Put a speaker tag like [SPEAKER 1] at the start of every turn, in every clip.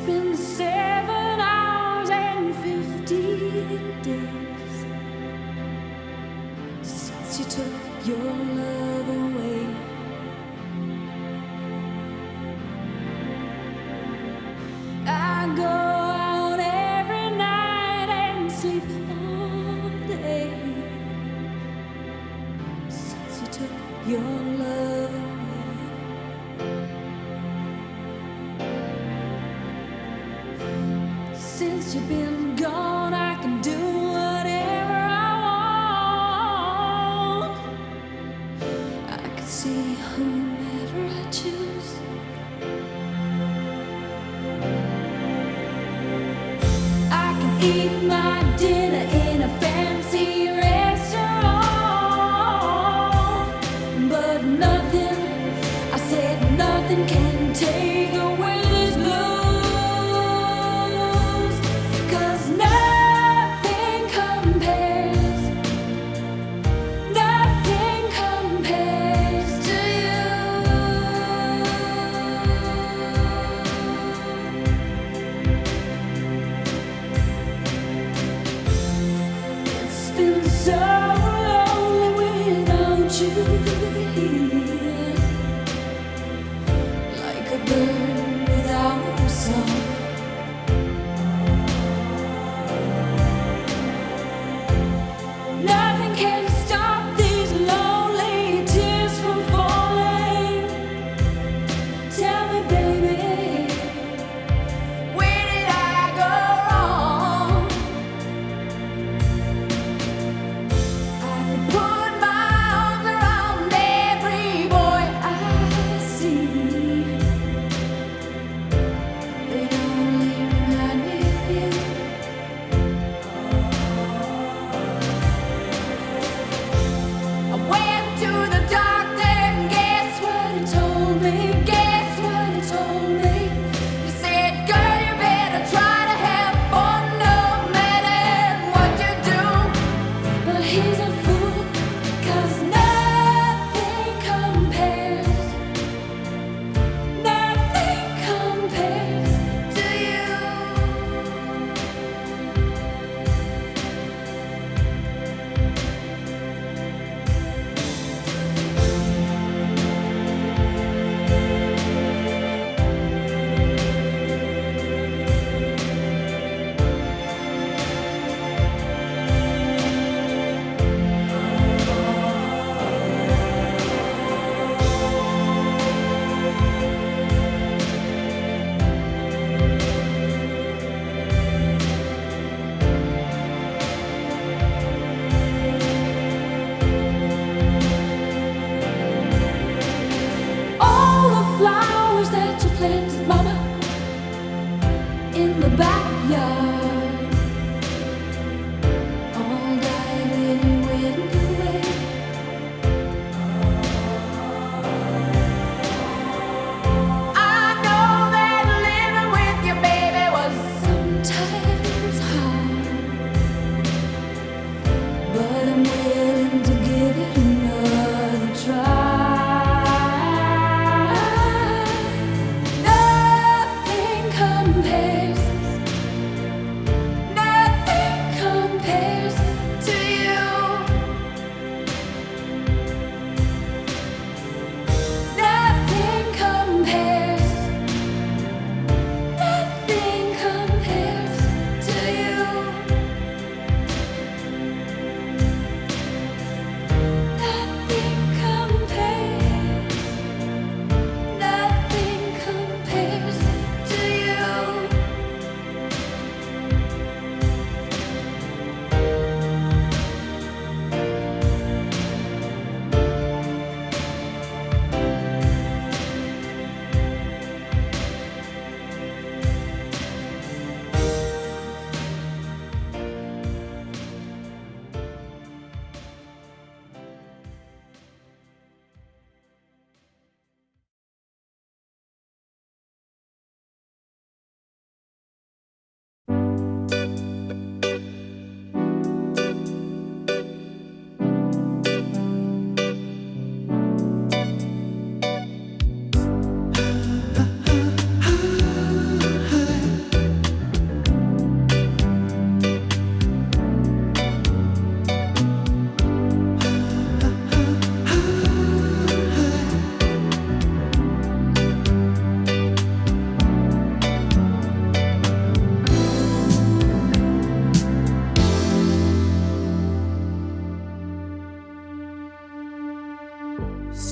[SPEAKER 1] been 7 hours and 15 days since you took your love away. I go out every night and sleep all day since you took your love away. Since you've been gone, I can do whatever I want. I can see whomever I choose. I can eat my dinner in a fancy restaurant, but nothing, I said nothing can take away these blues. So lonely without you here, like a bird without a song. Nothing can stop these lonely tears from falling. Tell me, baby, where did I go wrong? Put my arms around every boy I see. They only remind me of you. I went to the doctor and guess what he told me? Guess what he told me? He said, girl, you better try to have fun no matter what you do. But he's a fool, 'cause nothing compares to you. All the flowers that you planted, mama, in the backyard, all died when you went away. I know that living with your baby was sometimes hard, but I'm willing to give it another try. Nothing compares to you. Nothing compares to you. Nothing compares to you.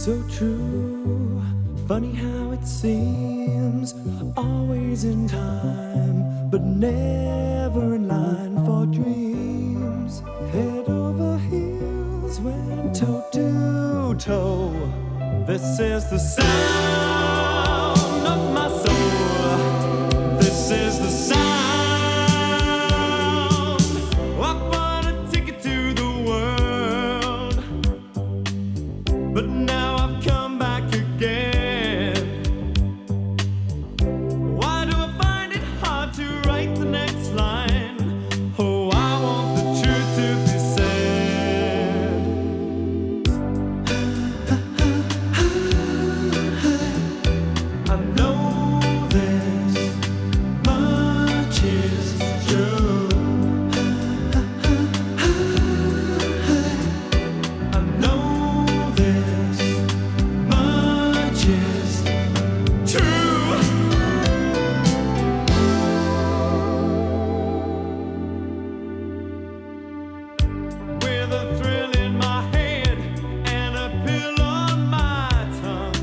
[SPEAKER 2] so true. Funny how it seems, always in time, but never in line for dreams. Head over heels, went toe to toe. This is the sound of my soul. This is the sound. I bought a ticket to the world, but now I've come back again. Why do I find it hard to write the next line? Oh, I want the truth to be said. I know this much is true. I know this much is true. With a thrill in my head and a pill on my tongue,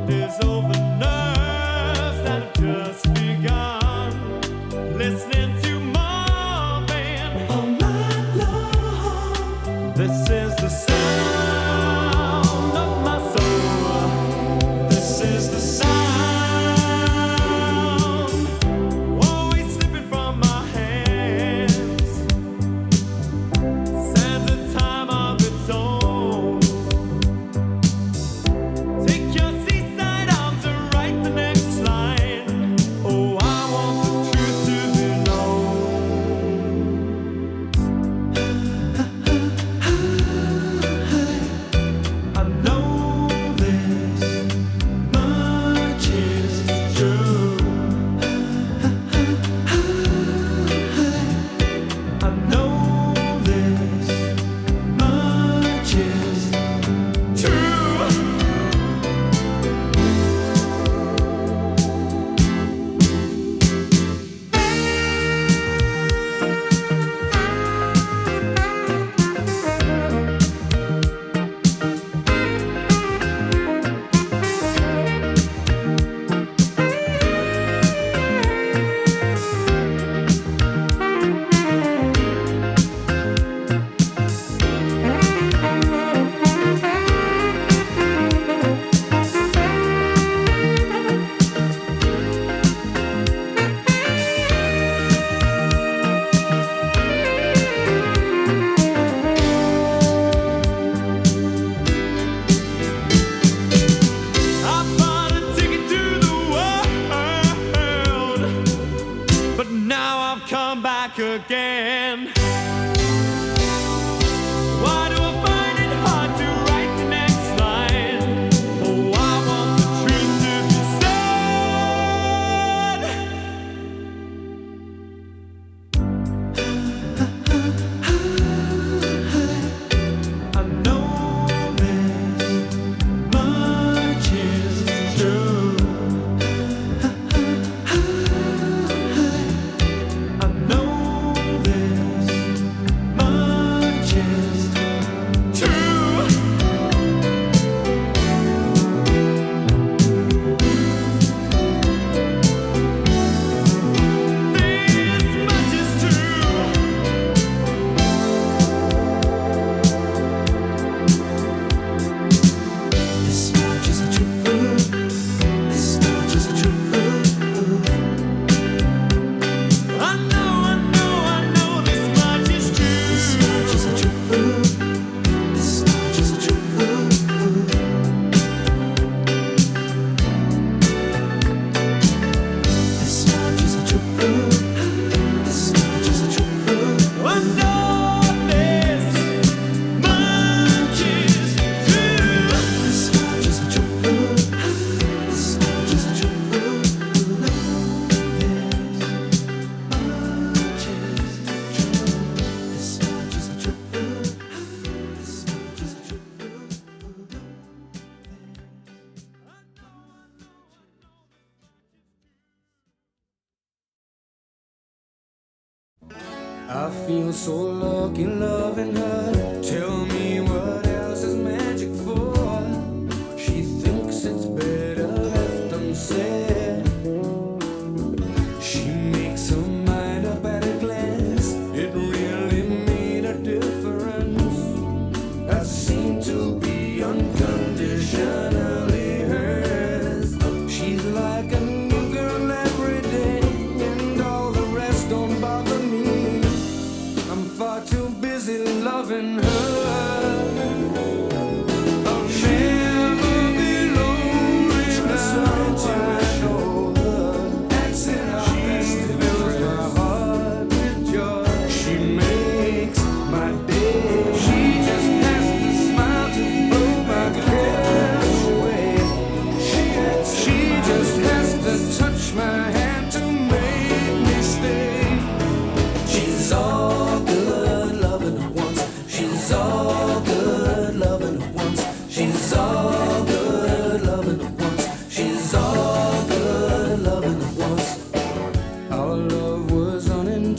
[SPEAKER 2] there's over nerves that have just begun. Listening to Marvin all night long. This is the sound of my soul. This is the sound, always slipping from my hands. Sands a time of its own. Take your seaside arms and write the next line. Oh, I want the truth to be known. I know this much is true. I know this much is true. I bought a ticket to the world, but now I've come back again. Why do I find it hard to write the next line? Oh, I want the truth to be said. I know this much is true. I know this much is true. This much is true. This much is true. This much is true. I know this much is true. This much is true. This much is true. This much is true. This much is true. I know this much is true. This much is true. This much is true.
[SPEAKER 3] I feel so lucky loving her. Tell me what else is magic for? She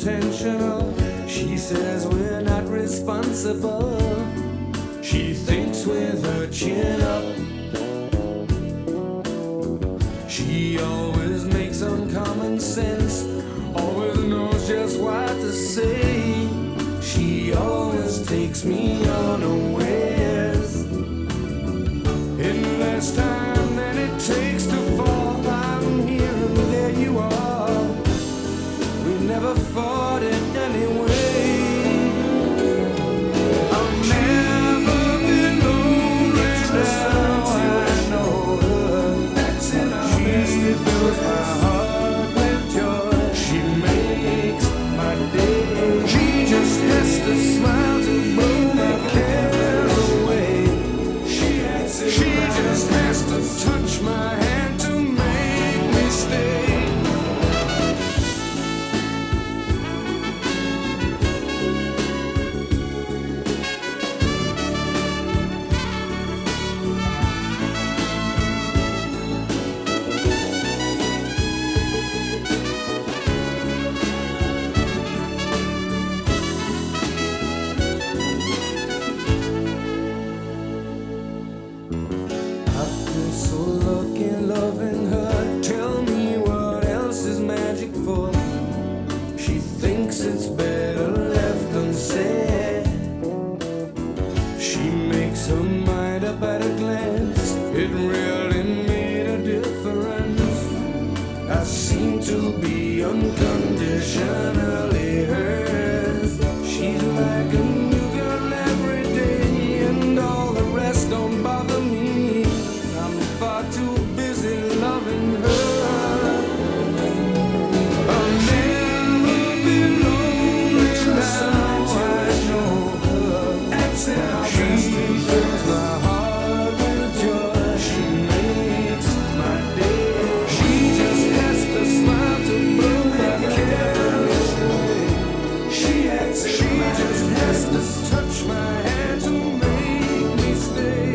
[SPEAKER 3] intentional. She says we're not responsible. She thinks with her chin up. She always makes uncommon sense, always knows just what to say. She always takes me unawares. In less time than it takes to fall, I'm here and there you are. We never fought it anyway. I've never been lonely, now I know her. She fills my heart with joy. She makes my day. She just has to smile to blow my cares away. She just has to touch my hand to make me stay. Unconditionally hers. She's like a new girl every day, and all the rest don't bother me. I'm far too busy loving her. I'll never be lonely, now I know her. She fills my heart with joy. She makes my day. She just has to smile to blow my careless away. She just has to touch my hand to make me stay.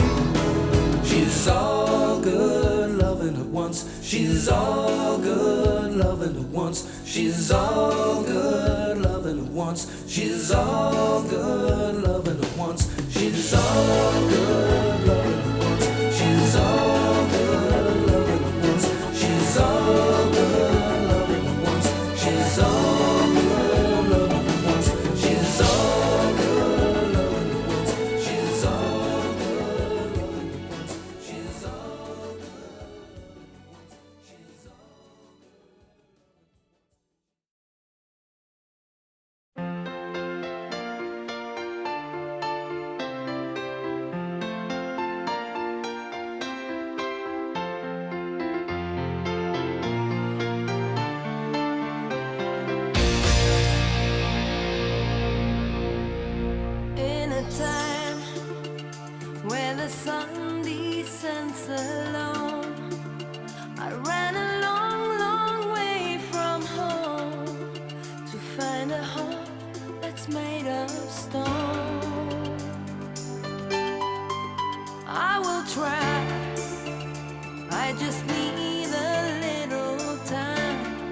[SPEAKER 3] She's all good loving at once. She's all good loving at once. She's all good loving at once. She's all good loving at once. She's all good loving at once. She's all good loving at once. She's all good loving at once. She's all good loving at once. She's all good loving at once. She's all good loving at once. She's all good. She's all.
[SPEAKER 1] In a time where the sun descends alone, I ran a long, long way from home to find a heart that's made of stone. I will try, I just need a little time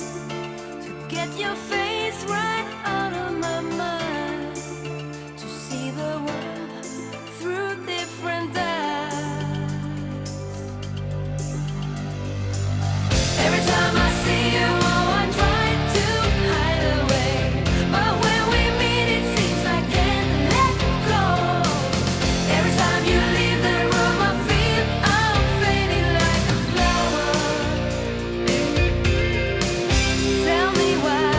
[SPEAKER 1] to get your face right out of my mind, to see the world through different eyes. Every time I see you, oh, I try to hide away, but when we meet, it seems I can't let go. Every time you leave the room, I feel I'm fading like a flower. Tell me why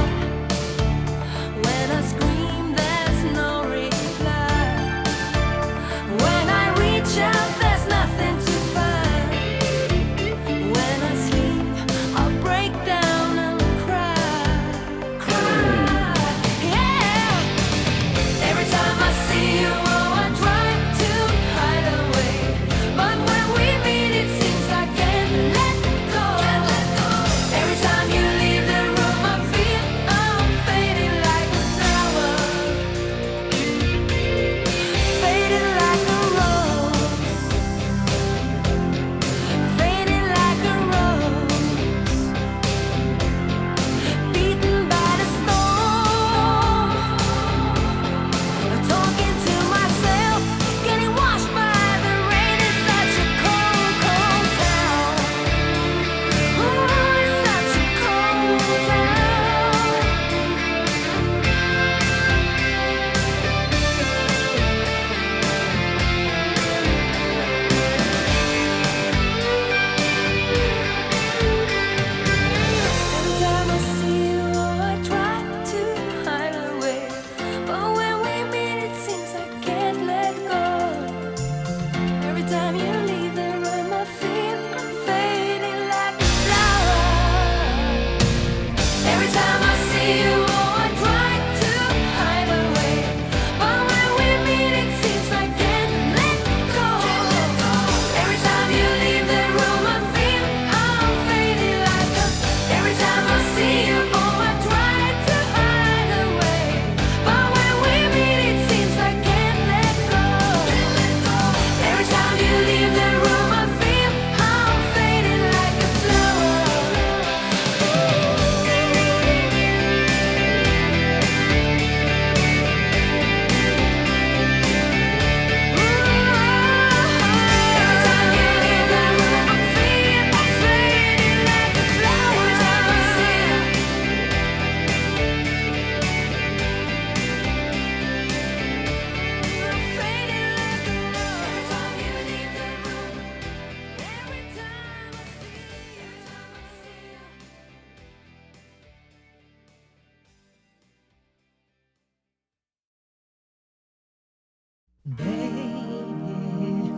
[SPEAKER 4] Baby,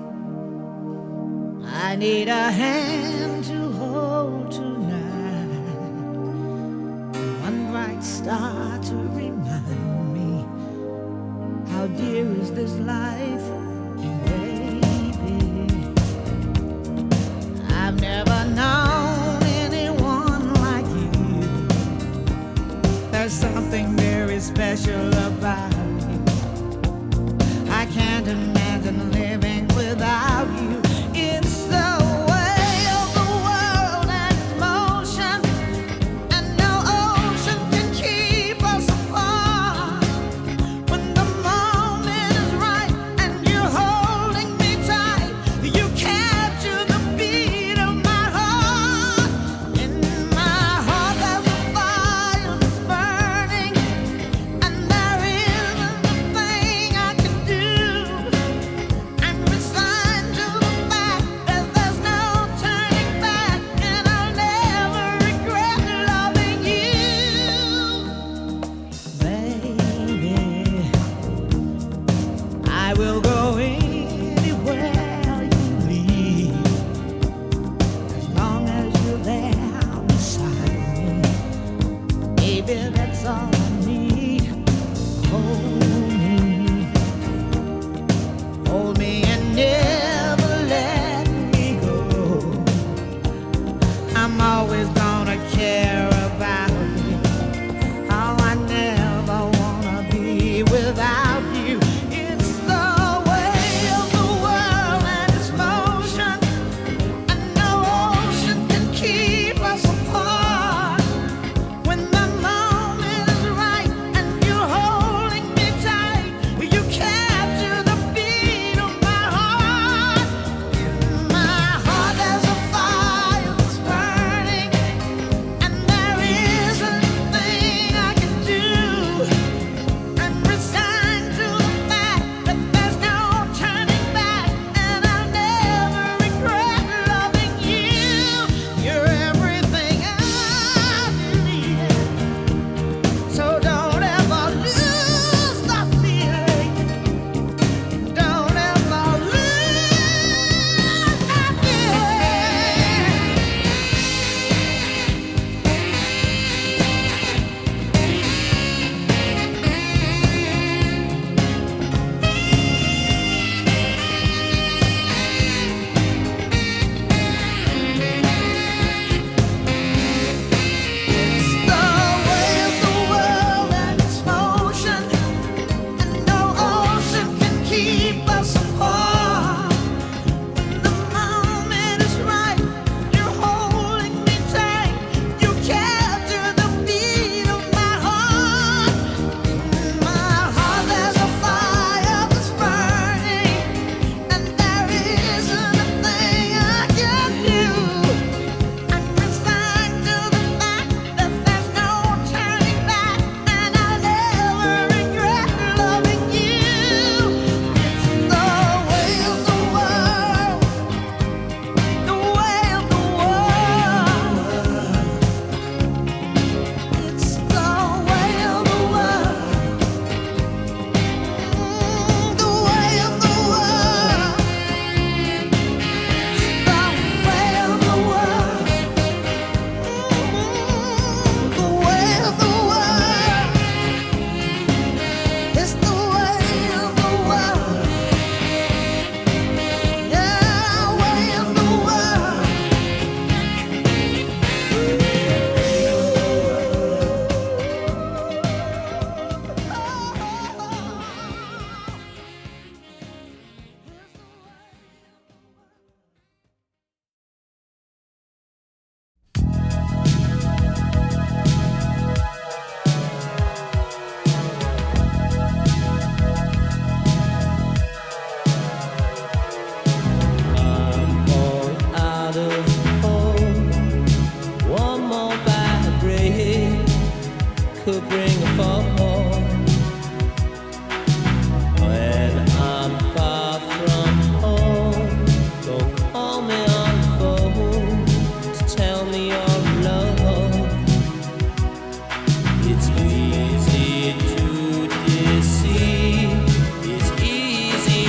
[SPEAKER 4] I need a hand to hold tonight, and one bright star to remind me how dear is this life. Baby, I've never known anyone like you. There's something very special about you. I can't imagine living without you. It's the way of the world and its motion, and no ocean can keep us apart. When the moment is right and you're holding me tight, you capture the beat of my heart. In my heart there's a fire that's burning, and there isn't a thing I can do. I'm resigned to the fact that there's no turning back, and I'll never regret loving you. Baby, I will go anywhere you lead, as long as you're there beside me. Baby, that's all I need. Hold me and never let me go. I'm always gonna care about you. Oh, I never wanna be without you. It's the way of the world and its motion, and no ocean can keep us apart. When the moment is right and you're holding me tight, you capture the beat of my heart. In my heart there's a fire that's burning, and there isn't a thing I can do. I'm resigned to the fact that there's no turning back, and I'll never regret loving you. You're everything I need, so don't ever lose the feeling. Don't ever lose that feeling. It's the way of the world and its motion, and no ocean can keep us apart. When the moment is right, you're holding me tight. You capture the beat of my heart. In my heart there's a fire that's burning, and there isn't a thing I can do. I'm resigned to the fact that there's no turning back, and I'll never regret loving you. It's the way of the world, the way of the world. It's the way of the world, the way of the world. It's the way of the world, the way of the world. It's the way of the world, yeah, way of the world.
[SPEAKER 5] I'm all out of hope. One more bad break could bring a fall. When I'm far from home, don't call me on the phone to tell me you're alone. It's easy to deceive. It's easy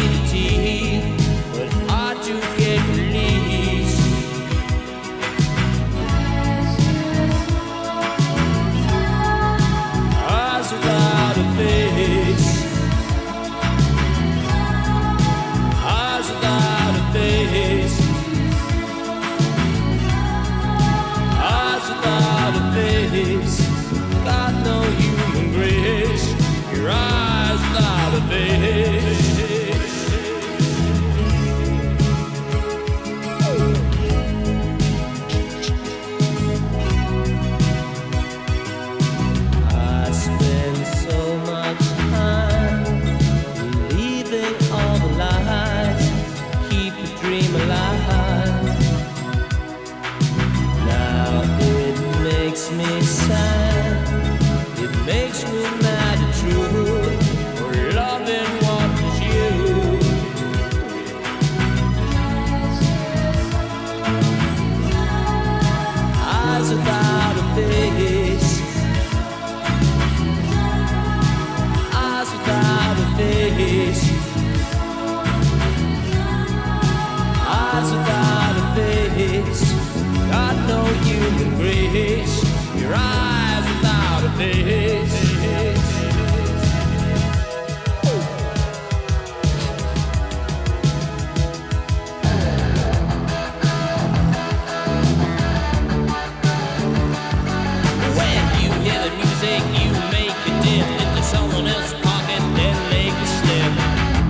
[SPEAKER 5] makes me mad and true for loving what is you. Eyes without a face, eyes without a face, eyes without a face. Got no human grace. Your eyes without a face. When you hear the music, you make it dip into someone else's pocket, then make it slip.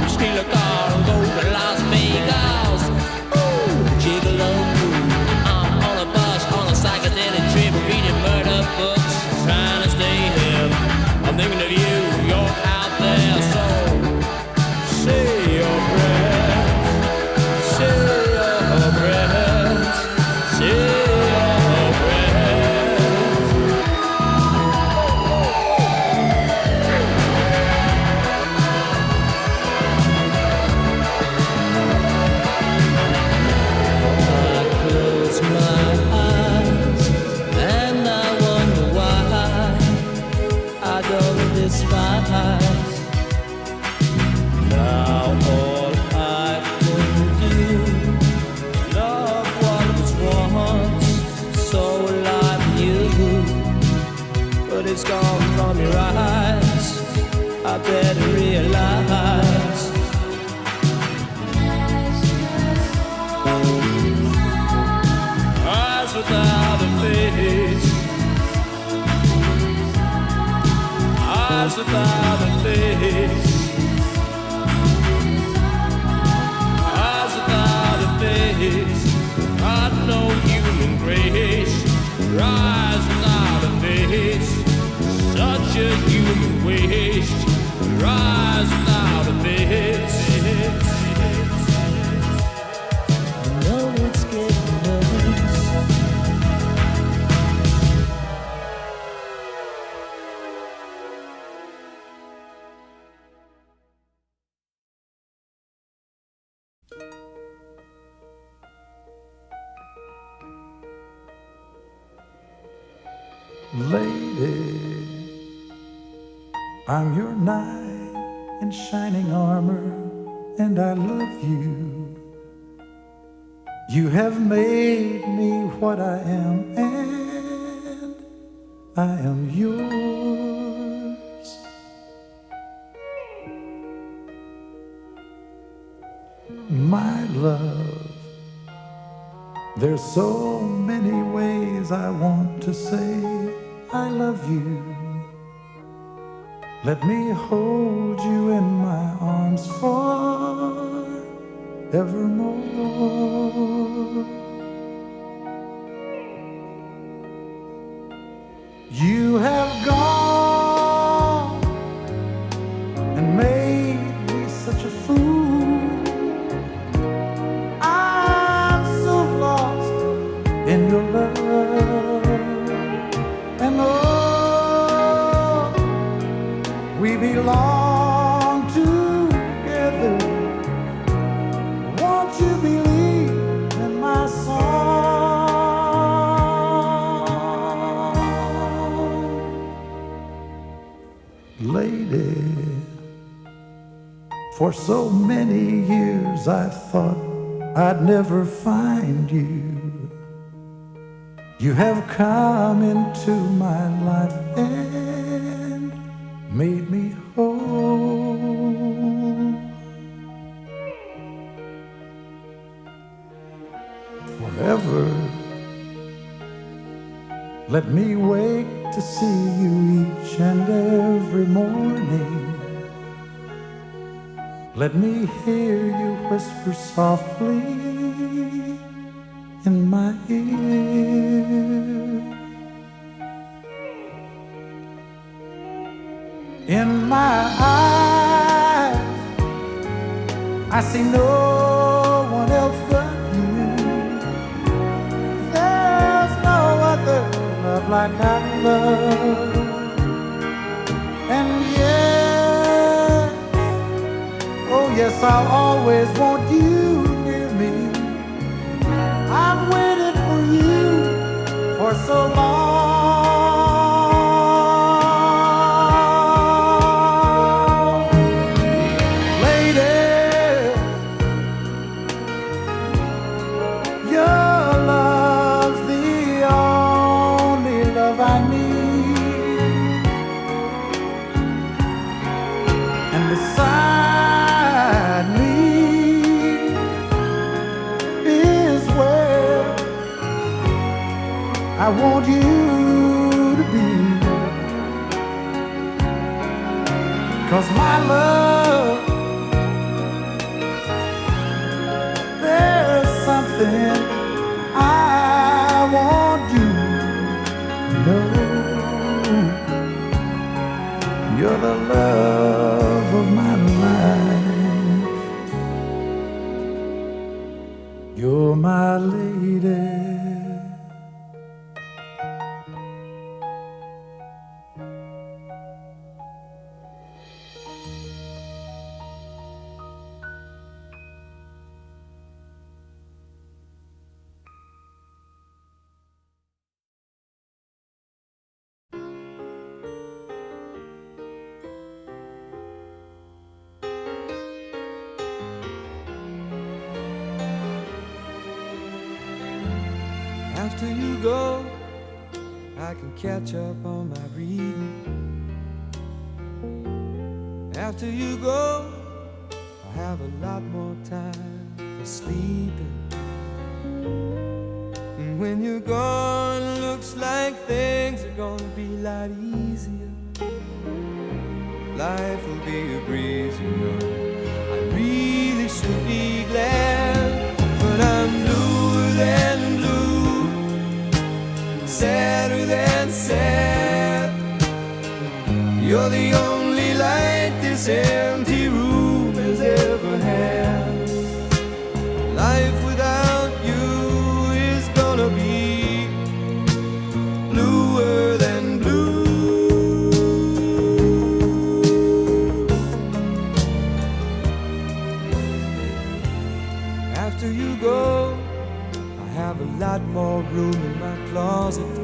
[SPEAKER 5] Steal a car and go to Las Vegas. Ooh, gigolo. I'm on a bus, on a psychedelic trip, reading murder books, trying to stay hip. I'm thinking of you, you're out there, so say your prayers, say your prayers, say your prayers. I close my eyes and I wonder why I don't despise. Now all I can do, love what was once so like you, but it's gone from your eyes. I better realize. Eyes without a face, eyes without a face, eyes without a face. Got no human grace. Your eyes without a face, such a human waste. Your eyes without a face. You know it's getting worse.
[SPEAKER 6] Lady, I'm your knight in shining armor, and I love you. You have made me what I am, and I am yours. My love, there's so many ways I want to say I love you. Let me hold you in my arms forevermore. You have gone and made me such a fool. I'm so lost in your love, and oh, we belong together. Won't you believe in my song? Lady, for so many years I thought I'd never find you. You have come into my life and made me whole. Forever, let me wake to see you each and every morning. Let me hear you whisper softly in my ear. In my eyes, I see no one else but you. There's no other love like our love. And yes, oh yes, I'll always want you near me. I've waited for you for so long. Lady, your love's the only love I need. And beside me is where I want you to be. 'Cause my love, there's something I want you to know. You're the love of my life. You're my lady.
[SPEAKER 3] After you go, I can catch up on my reading. After you go, I have a lot more time for sleeping. And when you're gone, looks like things are gonna be a lot easier. Life will be a breeze, you know. I really should be glad, but I'm bluer than blue, sadder than sad. You're the only light this empty room has ever had. Life without you is gonna be bluer than blue. After you go, I have a lot more room in my closet.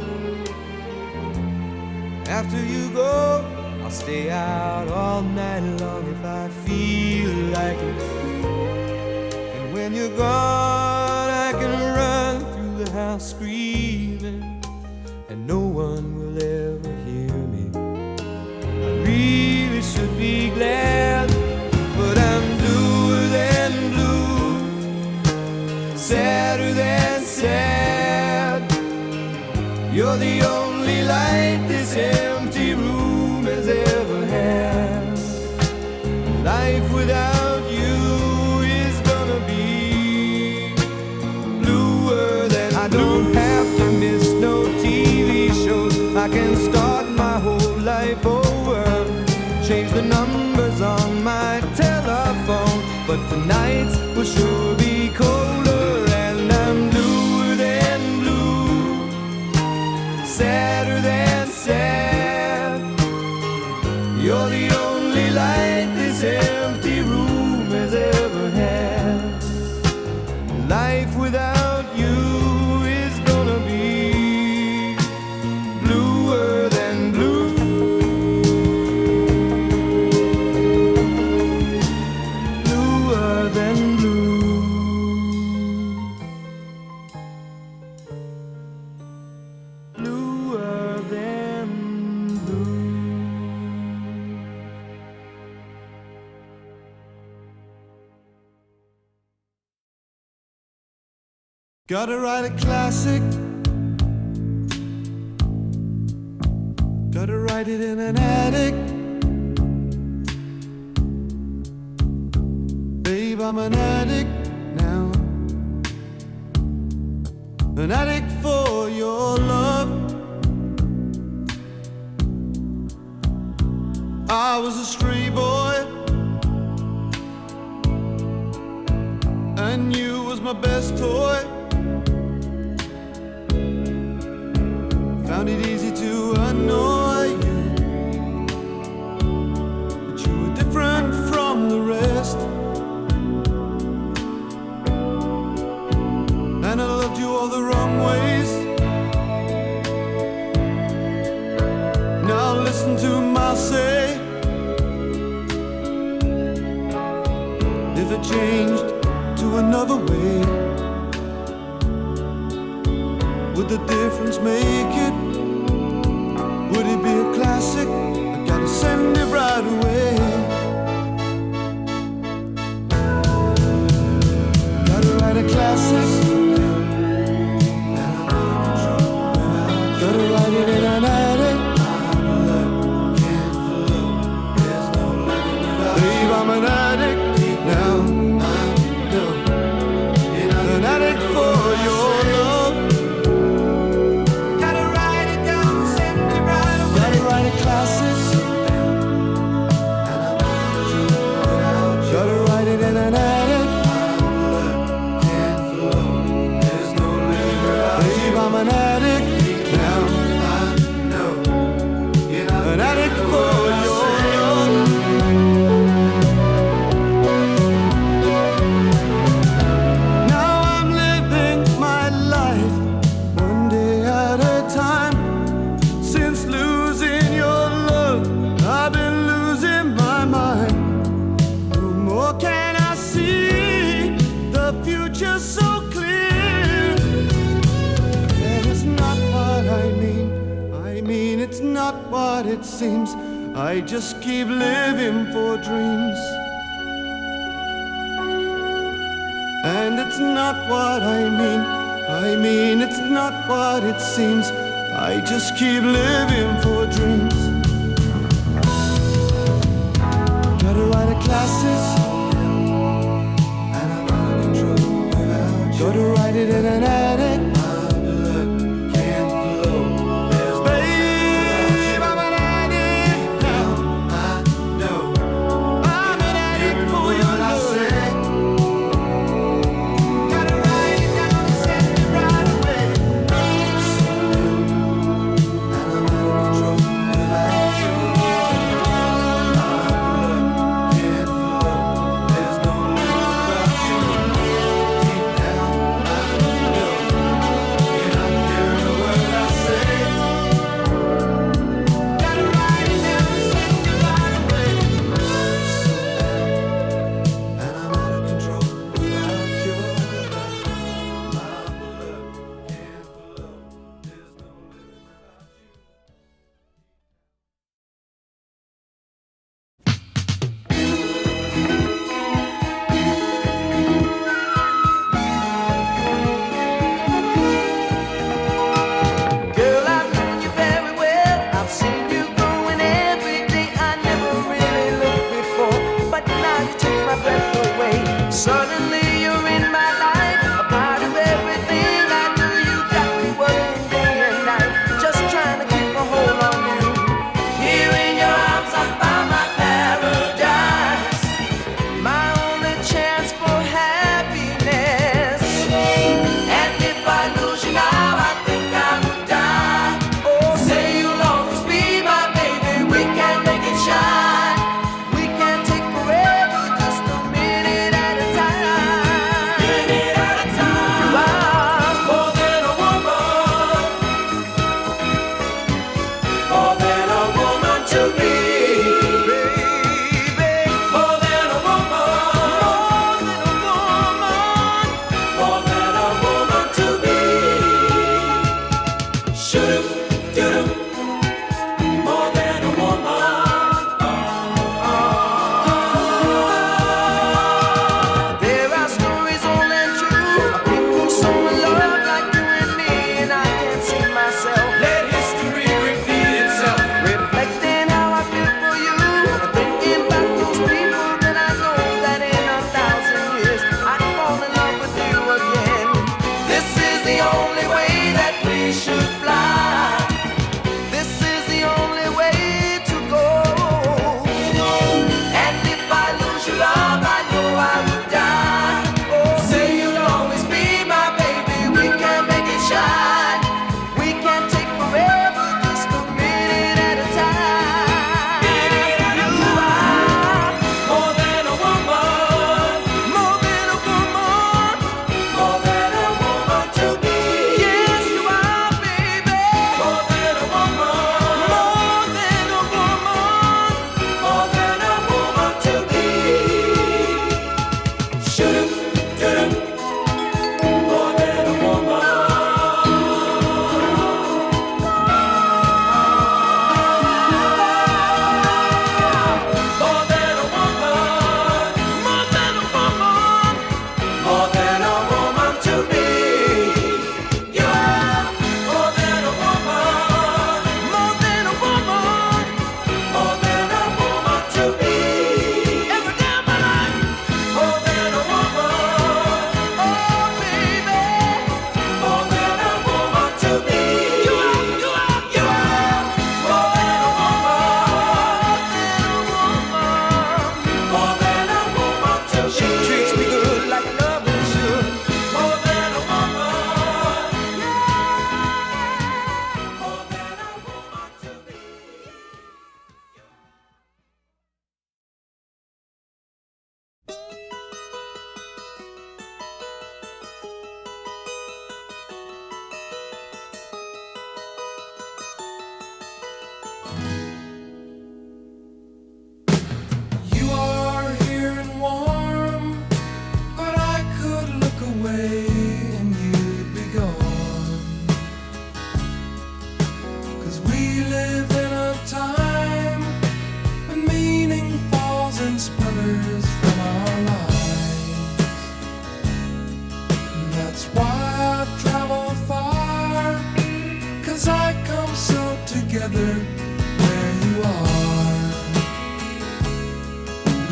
[SPEAKER 3] After you go, I'll stay out all night long if I feel like it. And when you're gone, I can run through the house screaming, and no one will ever hear me. I really should be glad, but I'm bluer than blue, sadder than sad. You're the only light this empty room has ever had. Life without you is gonna be bluer than blue. I don't have to miss no TV shows. I can start my whole life over, change the numbers on my telephone, but tonight's will sure be colder. And I'm bluer than blue, sadder than sad. You're the only light this empty room has ever had. Life without you is gonna be bluer than blue. Bluer than blue. Bluer than blue. Gotta write a classic. Gotta write it in an attic. Babe, I'm an addict now. An addict for your love. I was a stray boy, and you was my best toy. Found it easy to annoy you. changed to another way? Would the difference make it? Would it be a classic? I gotta send it right away. Gotta write a classic. Gotta write it in an attic. Babe, I'm an addict now. An addict for your love. Gotta write it down, send it right away. Gotta write a classic. Gotta write it in an attic. Babe, I'm an addict now. An addict for your love. Now I'm living my life one day at a time. Since losing your love, I've been losing my mind. No more can I see the future so clear. And it's not what I mean. I mean, it's not what it seems. I just keep living for dreams. And it's not what I mean. I mean, it's not what it seems. I just keep living for dreams. Gotta write a classic. Gotta write it in an attic. Babe, I'm an addict now. I'm an addict for your love. Gotta write it down and send it right away.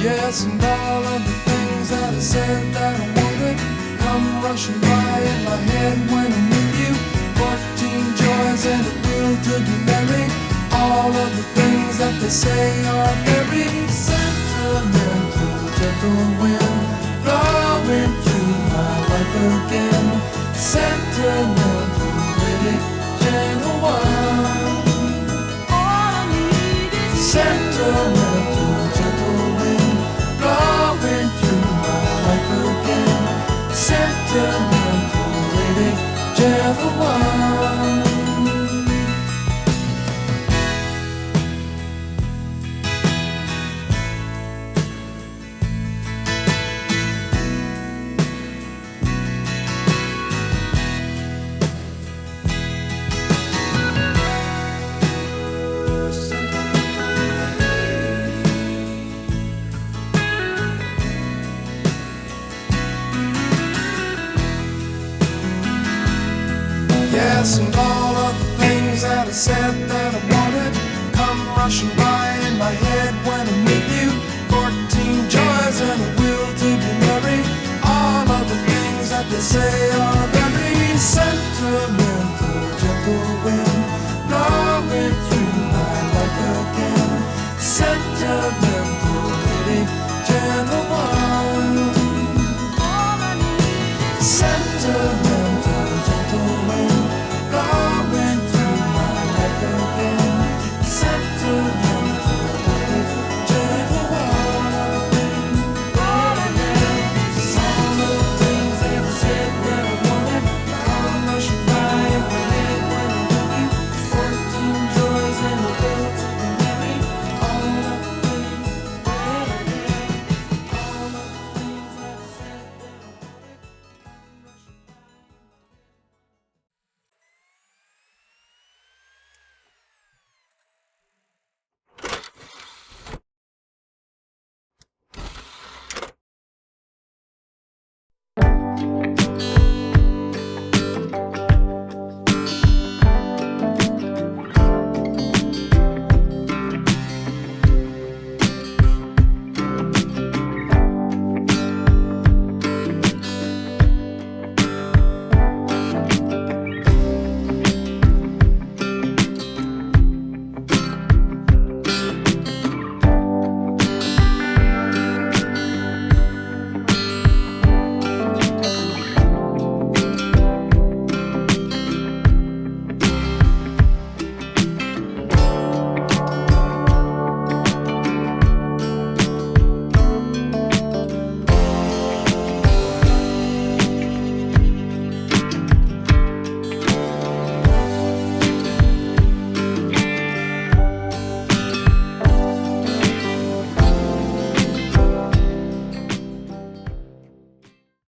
[SPEAKER 3] Yes, and all of the things that I said that I wanted come rushing by in my head when I'm with you. 14 joys and a will to be married. All of the things that they say are very sentimental. Gentle wind blowing through my life again. Sentimental, pretty gentle one. All I need is sentimental, gentle wind blowing through my life again. Sentimental, pretty gentle one. Yes, and all of the things that I said that I wanted come rushing by in my head when I'm with you. 14 joys and a will to be married. All of the things that they say are very sentimental. Gentle wind blowing through my life again. Sentimental.